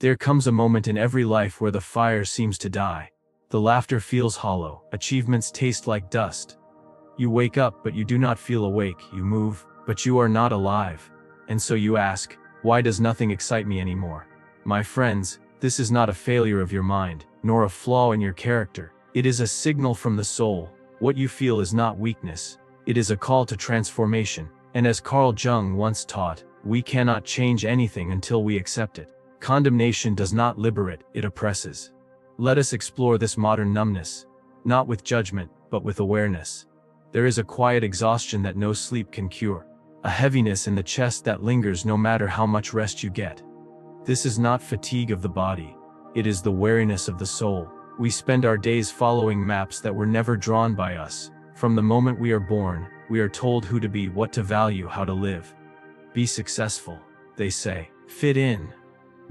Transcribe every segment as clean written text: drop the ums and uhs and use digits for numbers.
There comes a moment in every life where the fire seems to die. The laughter feels hollow, achievements taste like dust. You wake up but you do not feel awake, you move, but you are not alive. And so you ask, why does nothing excite me anymore? My friends, this is not a failure of your mind, nor a flaw in your character. It is a signal from the soul. What you feel is not weakness. It is a call to transformation. And as Carl Jung once taught, we cannot change anything until we accept it. Condemnation does not liberate, it oppresses. Let us explore this modern numbness, not with judgment, but with awareness. There is a quiet exhaustion that no sleep can cure, a heaviness in the chest that lingers no matter how much rest you get. This is not fatigue of the body, it is the weariness of the soul. We spend our days following maps that were never drawn by us. From the moment we are born, we are told who to be, what to value, how to live. Be successful, they say. Fit in.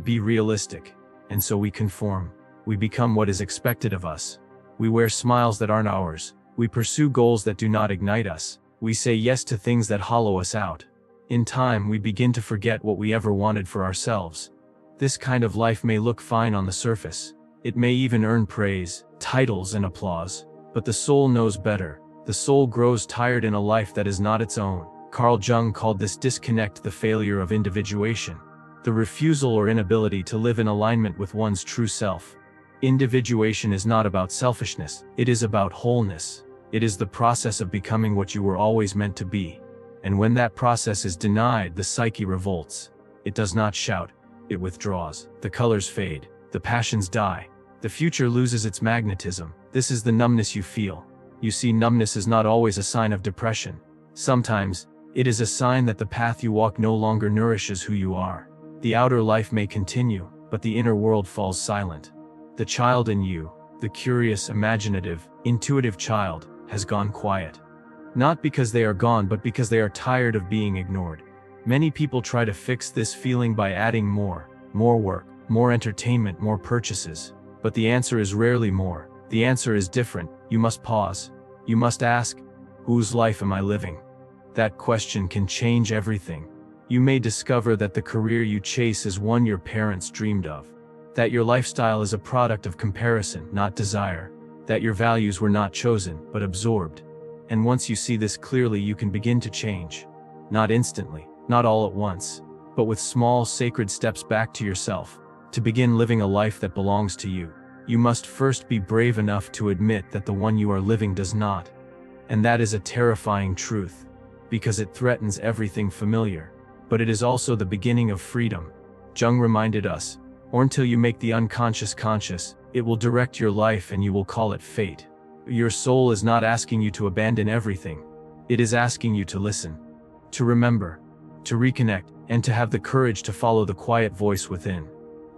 Be realistic. And so we conform. We become what is expected of us. We wear smiles that aren't ours. We pursue goals that do not ignite us. We say yes to things that hollow us out. In time, we begin to forget what we ever wanted for ourselves. This kind of life may look fine on the surface. It may even earn praise, titles, and applause. But the soul knows better. The soul grows tired in a life that is not its own. Carl Jung called this disconnect the failure of individuation, the refusal or inability to live in alignment with one's true self. Individuation is not about selfishness, it is about wholeness. It is the process of becoming what you were always meant to be. And when that process is denied, the psyche revolts. It does not shout, it withdraws. The colors fade, the passions die, the future loses its magnetism. This is the numbness you feel. You see, numbness is not always a sign of depression. Sometimes, it is a sign that the path you walk no longer nourishes who you are. The outer life may continue, but the inner world falls silent. The child in you, the curious, imaginative, intuitive child, has gone quiet. Not because they are gone, but because they are tired of being ignored. Many people try to fix this feeling by adding more work, more entertainment, more purchases. But the answer is rarely more. The answer is different. You must pause. You must ask, whose life am I living? That question can change everything. You may discover that the career you chase is one your parents dreamed of. That your lifestyle is a product of comparison, not desire. That your values were not chosen, but absorbed. And once you see this clearly, you can begin to change. Not instantly, not all at once, but with small, sacred steps back to yourself. To begin living a life that belongs to you, you must first be brave enough to admit that the one you are living does not. And that is a terrifying truth, because it threatens everything familiar. But it is also the beginning of freedom. Jung reminded us, or until you make the unconscious conscious, it will direct your life and you will call it fate. Your soul is not asking you to abandon everything. It is asking you to listen, to remember, to reconnect, and to have the courage to follow the quiet voice within.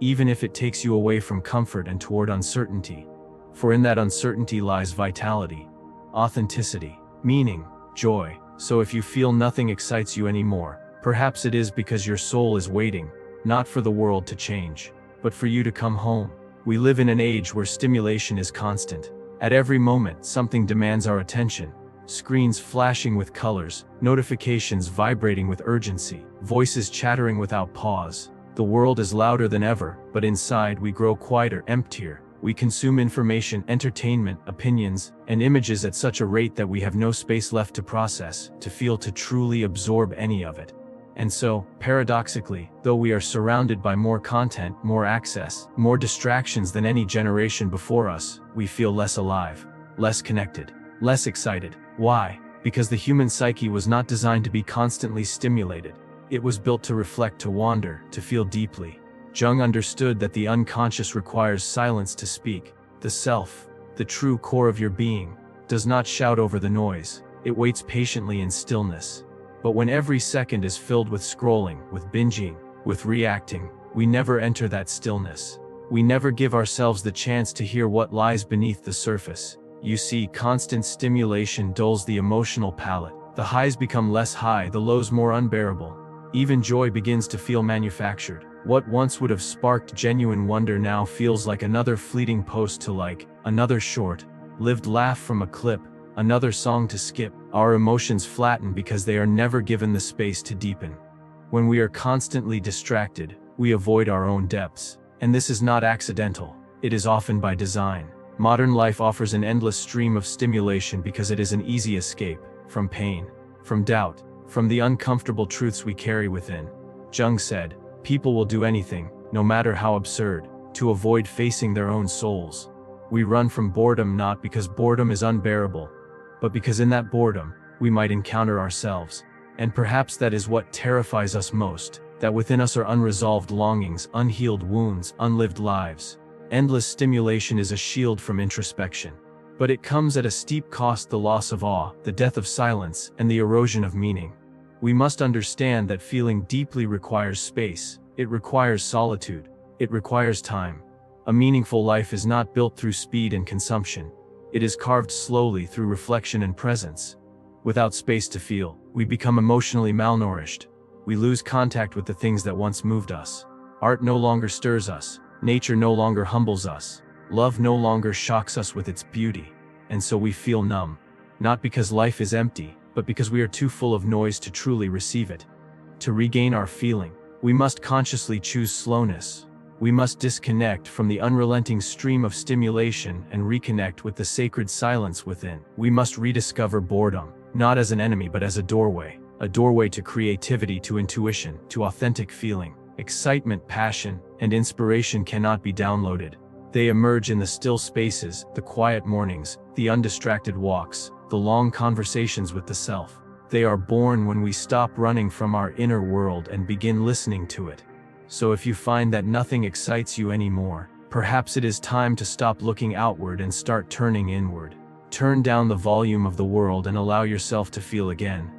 Even if it takes you away from comfort and toward uncertainty. For in that uncertainty lies vitality, authenticity, meaning, joy. So if you feel nothing excites you anymore, perhaps it is because your soul is waiting, not for the world to change, but for you to come home. We live in an age where stimulation is constant. At every moment, something demands our attention. Screens flashing with colors, notifications vibrating with urgency, voices chattering without pause. The world is louder than ever, but inside we grow quieter, emptier. We consume information, entertainment, opinions, and images at such a rate that we have no space left to process, to feel, to truly absorb any of it. And so, paradoxically, though we are surrounded by more content, more access, more distractions than any generation before us, we feel less alive, less connected, less excited. Why? Because the human psyche was not designed to be constantly stimulated. It was built to reflect, to wander, to feel deeply. Jung understood that the unconscious requires silence to speak. The self, the true core of your being, does not shout over the noise. It waits patiently in stillness. But when every second is filled with scrolling, with binging, with reacting, we never enter that stillness. We never give ourselves the chance to hear what lies beneath the surface. You see, constant stimulation dulls the emotional palate. The highs become less high, the lows more unbearable. Even joy begins to feel manufactured. What once would have sparked genuine wonder now feels like another fleeting post to like, another short-lived laugh from a clip, another song to skip. Our emotions flatten because they are never given the space to deepen. When we are constantly distracted, we avoid our own depths. And this is not accidental, it is often by design. Modern life offers an endless stream of stimulation because it is an easy escape from pain, from doubt, from the uncomfortable truths we carry within. Jung said, "People will do anything, no matter how absurd, to avoid facing their own souls." We run from boredom not because boredom is unbearable, but because in that boredom, we might encounter ourselves. And perhaps that is what terrifies us most, that within us are unresolved longings, unhealed wounds, unlived lives. Endless stimulation is a shield from introspection. But it comes at a steep cost: the loss of awe, the death of silence, and the erosion of meaning. We must understand that feeling deeply requires space, it requires solitude, it requires time. A meaningful life is not built through speed and consumption. It is carved slowly through reflection and presence. Without space to feel, we become emotionally malnourished. We lose contact with the things that once moved us. Art no longer stirs us, nature no longer humbles us, love no longer shocks us with its beauty. And so we feel numb. Not because life is empty, but because we are too full of noise to truly receive it. To regain our feeling, we must consciously choose slowness. We must disconnect from the unrelenting stream of stimulation and reconnect with the sacred silence within. We must rediscover boredom, not as an enemy but as a doorway to creativity, to intuition, to authentic feeling. Excitement, passion, and inspiration cannot be downloaded. They emerge in the still spaces, the quiet mornings, the undistracted walks, the long conversations with the self. They are born when we stop running from our inner world and begin listening to it. So if you find that nothing excites you anymore, perhaps it is time to stop looking outward and start turning inward. Turn down the volume of the world and allow yourself to feel again.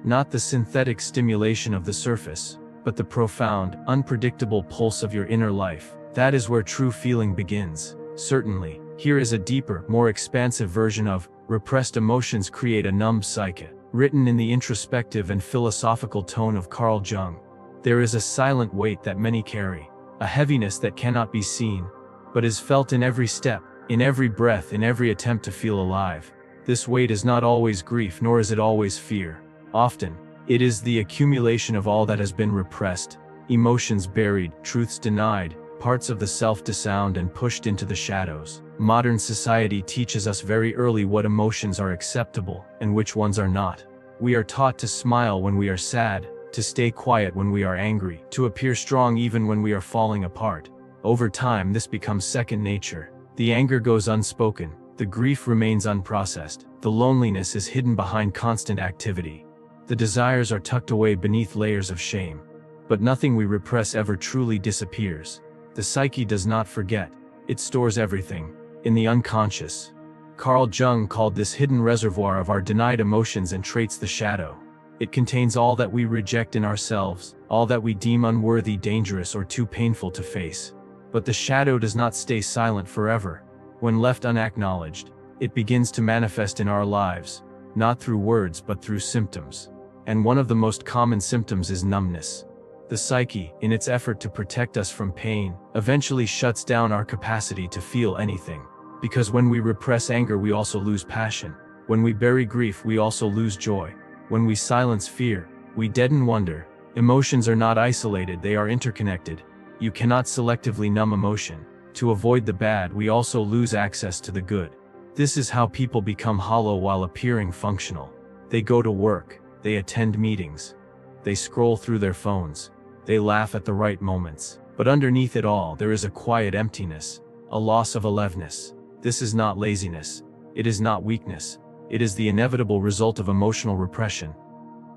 Not the synthetic stimulation of the surface, but the profound, unpredictable pulse of your inner life. That is where true feeling begins. Certainly, here is a deeper, more expansive version of Repressed Emotions Create a Numb Psyche, written in the introspective and philosophical tone of Carl Jung. There is a silent weight that many carry, a heaviness that cannot be seen, but is felt in every step, in every breath, in every attempt to feel alive. This weight is not always grief, nor is it always fear. Often, it is the accumulation of all that has been repressed, emotions buried, truths denied, parts of the self disowned and pushed into the shadows. Modern society teaches us very early what emotions are acceptable and which ones are not. We are taught to smile when we are sad, to stay quiet when we are angry, to appear strong even when we are falling apart. Over time, this becomes second nature. The anger goes unspoken, the grief remains unprocessed, the loneliness is hidden behind constant activity. The desires are tucked away beneath layers of shame. But nothing we repress ever truly disappears. The psyche does not forget, it stores everything, in the unconscious. Carl Jung called this hidden reservoir of our denied emotions and traits the shadow. It contains all that we reject in ourselves, all that we deem unworthy, dangerous, or too painful to face. But the shadow does not stay silent forever. When left unacknowledged, it begins to manifest in our lives, not through words but through symptoms. And one of the most common symptoms is numbness. The psyche, in its effort to protect us from pain, eventually shuts down our capacity to feel anything. Because when we repress anger, we also lose passion. When we bury grief, we also lose joy. When we silence fear, we deaden wonder. Emotions are not isolated, they are interconnected. You cannot selectively numb emotion. To avoid the bad, we also lose access to the good. This is how people become hollow while appearing functional. They go to work, they attend meetings, they scroll through their phones, they laugh at the right moments. But underneath it all, there is a quiet emptiness, a loss of aliveness. This is not laziness. It is not weakness. It is the inevitable result of emotional repression.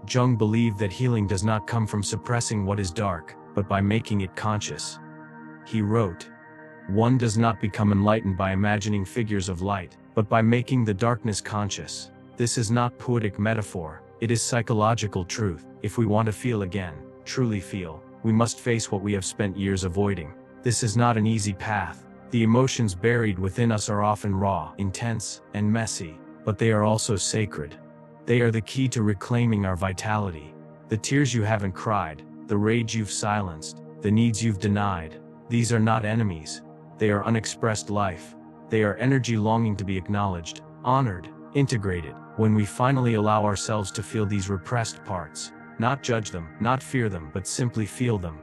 Jung believed that healing does not come from suppressing what is dark, but by making it conscious. He wrote, "One does not become enlightened by imagining figures of light, but by making the darkness conscious." This is not poetic metaphor, it is psychological truth. If we want to feel again, truly feel, we must face what we have spent years avoiding. This is not an easy path. The emotions buried within us are often raw, intense, and messy, but they are also sacred. They are the key to reclaiming our vitality. The tears you haven't cried, the rage you've silenced, the needs you've denied, these are not enemies. They are unexpressed life. They are energy longing to be acknowledged, honored, integrated. When we finally allow ourselves to feel these repressed parts, not judge them, not fear them, but simply feel them,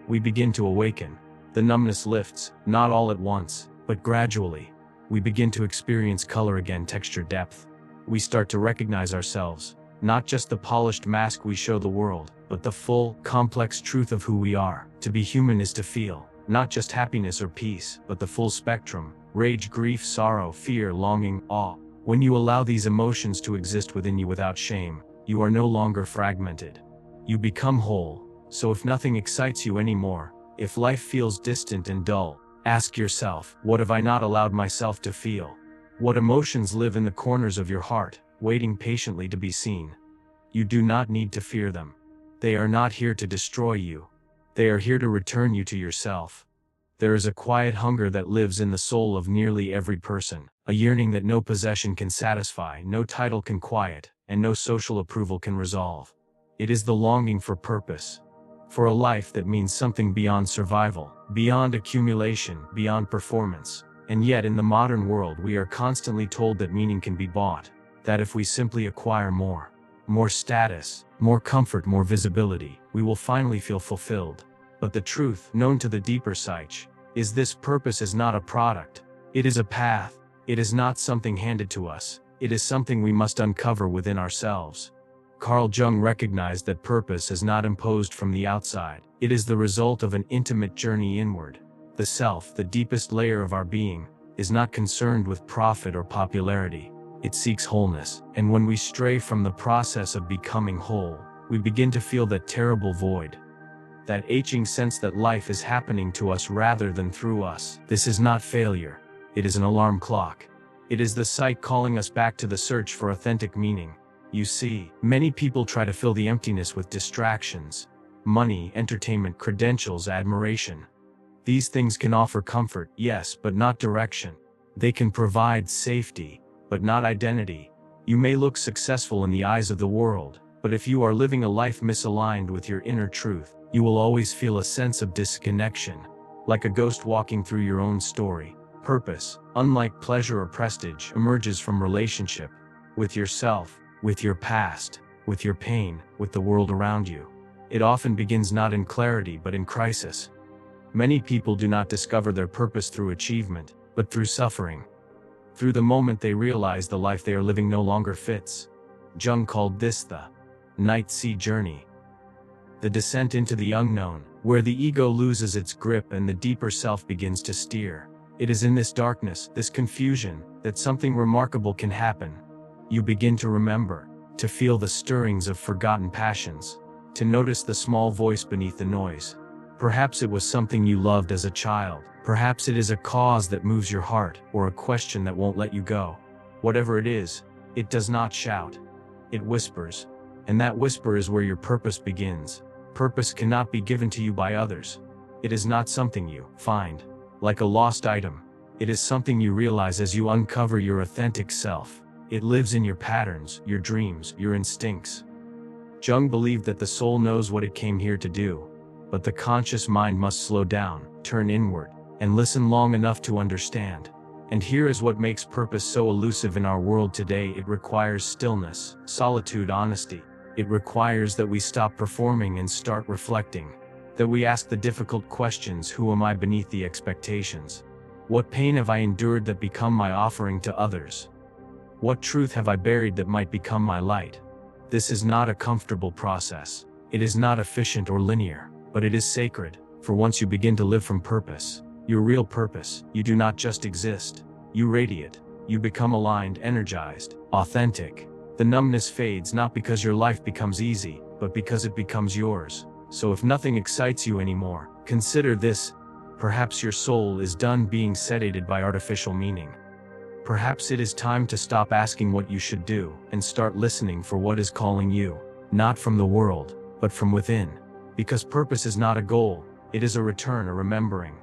we begin to awaken. The numbness lifts, not all at once, but gradually. We begin to experience color again, texture, depth. We start to recognize ourselves, not just the polished mask we show the world, but the full, complex truth of who we are. To be human is to feel, not just happiness or peace, but the full spectrum: rage, grief, sorrow, fear, longing, awe. When you allow these emotions to exist within you without shame, you are no longer fragmented. You become whole. So if nothing excites you anymore, if life feels distant and dull, ask yourself, what have I not allowed myself to feel? What emotions live in the corners of your heart, waiting patiently to be seen? You do not need to fear them. They are not here to destroy you. They are here to return you to yourself. There is a quiet hunger that lives in the soul of nearly every person, a yearning that no possession can satisfy, no title can quiet, and no social approval can resolve. It is the longing for purpose. For a life that means something beyond survival, beyond accumulation, beyond performance. And yet in the modern world we are constantly told that meaning can be bought, that if we simply acquire more status, more comfort, more visibility, we will finally feel fulfilled. But the truth, known to the deeper Psyche, is this: purpose is not a product. It is a path. It is not something handed to us. It is something we must uncover within ourselves. Carl Jung recognized that purpose is not imposed from the outside. It is the result of an intimate journey inward. The self, the deepest layer of our being, is not concerned with profit or popularity. It seeks wholeness. And when we stray from the process of becoming whole, we begin to feel that terrible void, that aching sense that life is happening to us rather than through us. This is not failure. It is an alarm clock. It is the Psyche calling us back to the search for authentic meaning. You see, many people try to fill the emptiness with distractions: money, entertainment, credentials, admiration. These things can offer comfort, yes, but not direction. They can provide safety, but not identity. You may look successful in the eyes of the world, but if you are living a life misaligned with your inner truth, you will always feel a sense of disconnection, like a ghost walking through your own story. Purpose, unlike pleasure or prestige, emerges from relationship with yourself, with your past, with your pain, with the world around you. It often begins not in clarity but in crisis. Many people do not discover their purpose through achievement, but through suffering. Through the moment they realize the life they are living no longer fits. Jung called this the night sea journey, the descent into the unknown, where the ego loses its grip and the deeper self begins to steer. It is in this darkness, this confusion, that something remarkable can happen. You begin to remember, to feel the stirrings of forgotten passions, to notice the small voice beneath the noise. Perhaps it was something you loved as a child. Perhaps it is a cause that moves your heart, or a question that won't let you go. Whatever it is, it does not shout. It whispers. And that whisper is where your purpose begins. Purpose cannot be given to you by others. It is not something you find, like a lost item. It is something you realize as you uncover your authentic self. It lives in your patterns, your dreams, your instincts. Jung believed that the soul knows what it came here to do, but the conscious mind must slow down, turn inward, and listen long enough to understand. And here is what makes purpose so elusive in our world today. It requires stillness, solitude, honesty. It requires that we stop performing and start reflecting. That we ask the difficult questions: who am I beneath the expectations? What pain have I endured that become my offering to others? What truth have I buried that might become my light? This is not a comfortable process. It is not efficient or linear, but it is sacred. For once you begin to live from purpose, your real purpose, you do not just exist. You radiate. You become aligned, energized, authentic. The numbness fades not because your life becomes easy, but because it becomes yours. So if nothing excites you anymore, consider this: perhaps your soul is done being sedated by artificial meaning. Perhaps it is time to stop asking what you should do, and start listening for what is calling you, not from the world, but from within. Because purpose is not a goal, it is a return, a remembering,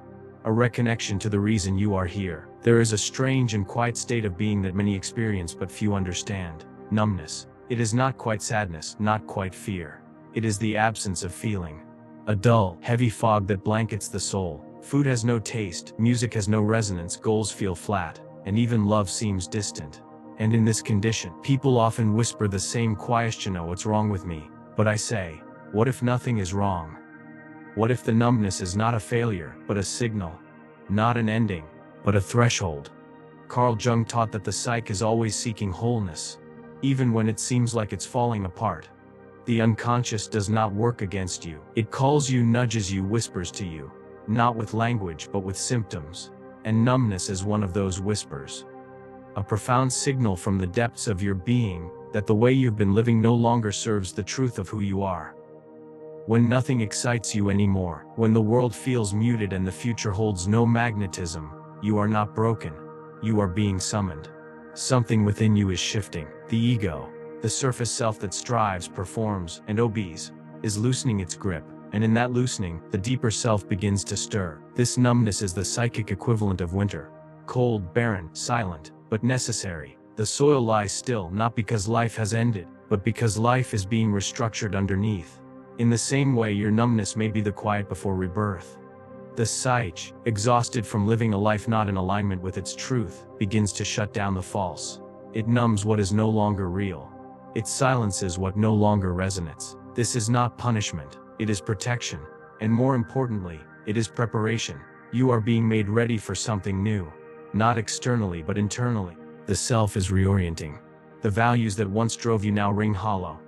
a reconnection to the reason you are here. There is a strange and quiet state of being that many experience but few understand: numbness. It is not quite sadness, not quite fear. It is the absence of feeling. A dull, heavy fog that blankets the soul. Food has no taste, music has no resonance, goals feel flat, and even love seems distant. And in this condition, people often whisper the same question: oh, what's wrong with me? But I say, what if nothing is wrong? What if the numbness is not a failure, but a signal? Not an ending, but a threshold. Carl Jung taught that the psyche is always seeking wholeness, even when it seems like it's falling apart. The unconscious does not work against you. It calls you, nudges you, whispers to you, not with language but with symptoms. And numbness is one of those whispers. A profound signal from the depths of your being that the way you've been living no longer serves the truth of who you are. When nothing excites you anymore, when the world feels muted and the future holds no magnetism, you are not broken. You are being summoned. Something within you is shifting. The ego, the surface self that strives, performs, and obeys, is loosening its grip, and in that loosening, the deeper self begins to stir. This numbness is the psychic equivalent of winter. Cold, barren, silent, but necessary. The soil lies still not because life has ended, but because life is being restructured underneath. In the same way, your numbness may be the quiet before rebirth. The Psyche, exhausted from living a life not in alignment with its truth, begins to shut down the false. It numbs what is no longer real. It silences what no longer resonates. This is not punishment, it is protection. And more importantly, it is preparation. You are being made ready for something new. Not externally but internally. The self is reorienting. The values that once drove you now ring hollow.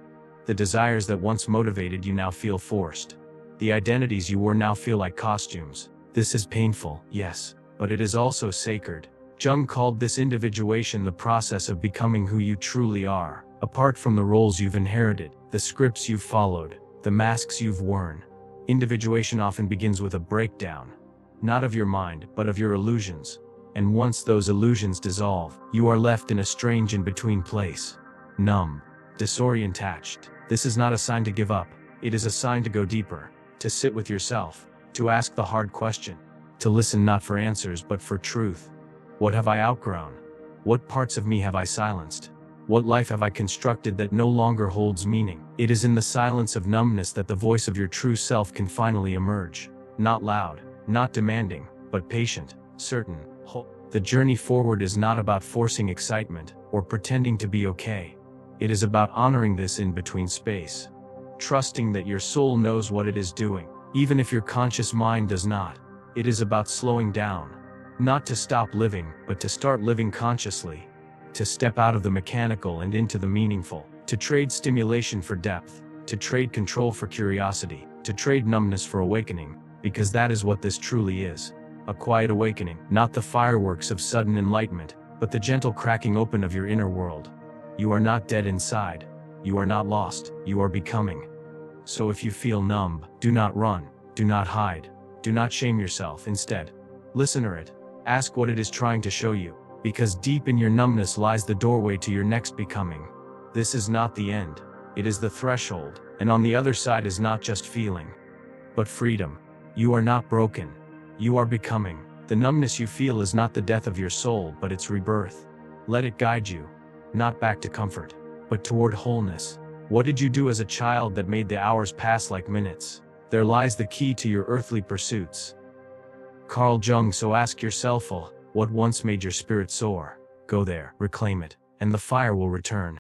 The desires that once motivated you now feel forced. The identities you wore now feel like costumes. This is painful, yes, but it is also sacred. Jung called this individuation the process of becoming who you truly are, apart from the roles you've inherited, the scripts you've followed, the masks you've worn. Individuation often begins with a breakdown, not of your mind, but of your illusions. And once those illusions dissolve, you are left in a strange in-between place. Numb, disoriented. This is not a sign to give up, it is a sign to go deeper, to sit with yourself, to ask the hard question, to listen not for answers but for truth. What have I outgrown? What parts of me have I silenced? What life have I constructed that no longer holds meaning? It is in the silence of numbness that the voice of your true self can finally emerge. Not loud, not demanding, but patient, certain, whole. The journey forward is not about forcing excitement or pretending to be okay. It is about honoring this in-between space. Trusting that your soul knows what it is doing, even if your conscious mind does not. It is about slowing down. Not to stop living, but to start living consciously. To step out of the mechanical and into the meaningful. To trade stimulation for depth. To trade control for curiosity. To trade numbness for awakening. Because that is what this truly is. A quiet awakening. Not the fireworks of sudden enlightenment, but the gentle cracking open of your inner world. You are not dead inside. You are not lost. You are becoming. So if you feel numb, do not run. Do not hide. Do not shame yourself. Instead, listen to it. Ask what it is trying to show you. Because deep in your numbness lies the doorway to your next becoming. This is not the end. It is the threshold. And on the other side is not just feeling, but freedom. You are not broken. You are becoming. The numbness you feel is not the death of your soul, but its rebirth. Let it guide you. Not back to comfort, but toward wholeness. What did you do as a child that made the hours pass like minutes? There lies the key to your earthly pursuits. Carl Jung. So ask yourself, what once made your spirit soar? Go there, reclaim it, and the fire will return.